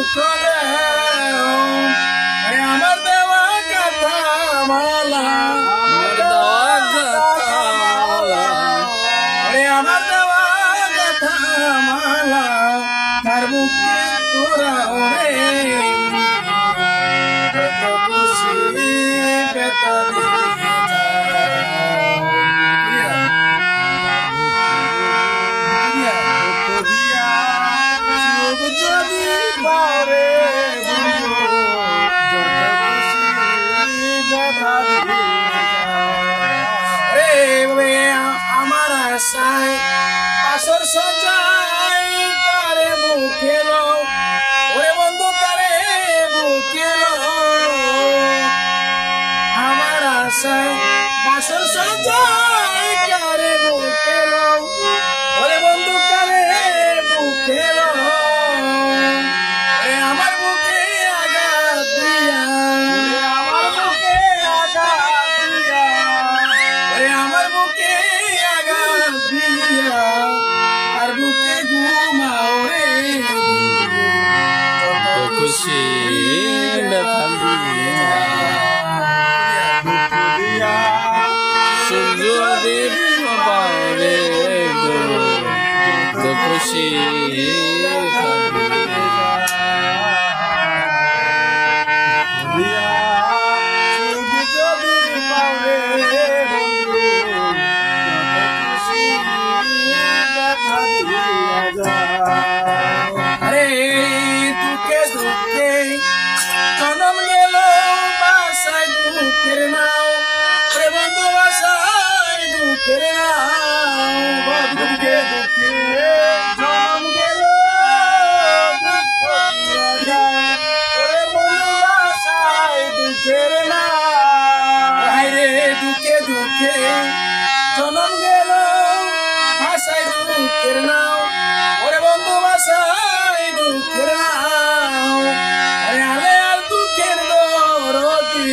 দুঃখ আমার দেওয়া কথা মালা আমার দেওয়া কথা মালা তার মুখে তোরা রে খুশি বেতারি আমার আশায় আসর সজাই তারে বুকে লো ওরে বন্ধু তারে বুকে লো আমার আশায় আসর সজাই তারে বুকে লো ওরে বন্ধু তারে বুকে লো আমার বুকে আঘাত দিয়া আমার বুকে আঘাত দিয়া আমার বুকে আঘাত দিয়া আর বুকে ঘুমাও রে খুশি ব্যথা দিয়া সূর্য দেব বারে খুশি अरे दुखे दुखे जन्म गेल बासाय दुखेर नाव अरे बंधु बासाय दुखेर नाव दुखे दुखे जन्म गेल अरे बंधु बासाय दुखेर नाव रे दुखे दुखे जन्म गेल बासाय दुखेर नाव ওরে বন্ধু বাসাই দুঃখের নাও আরে আলে আর দুঃখের দরদি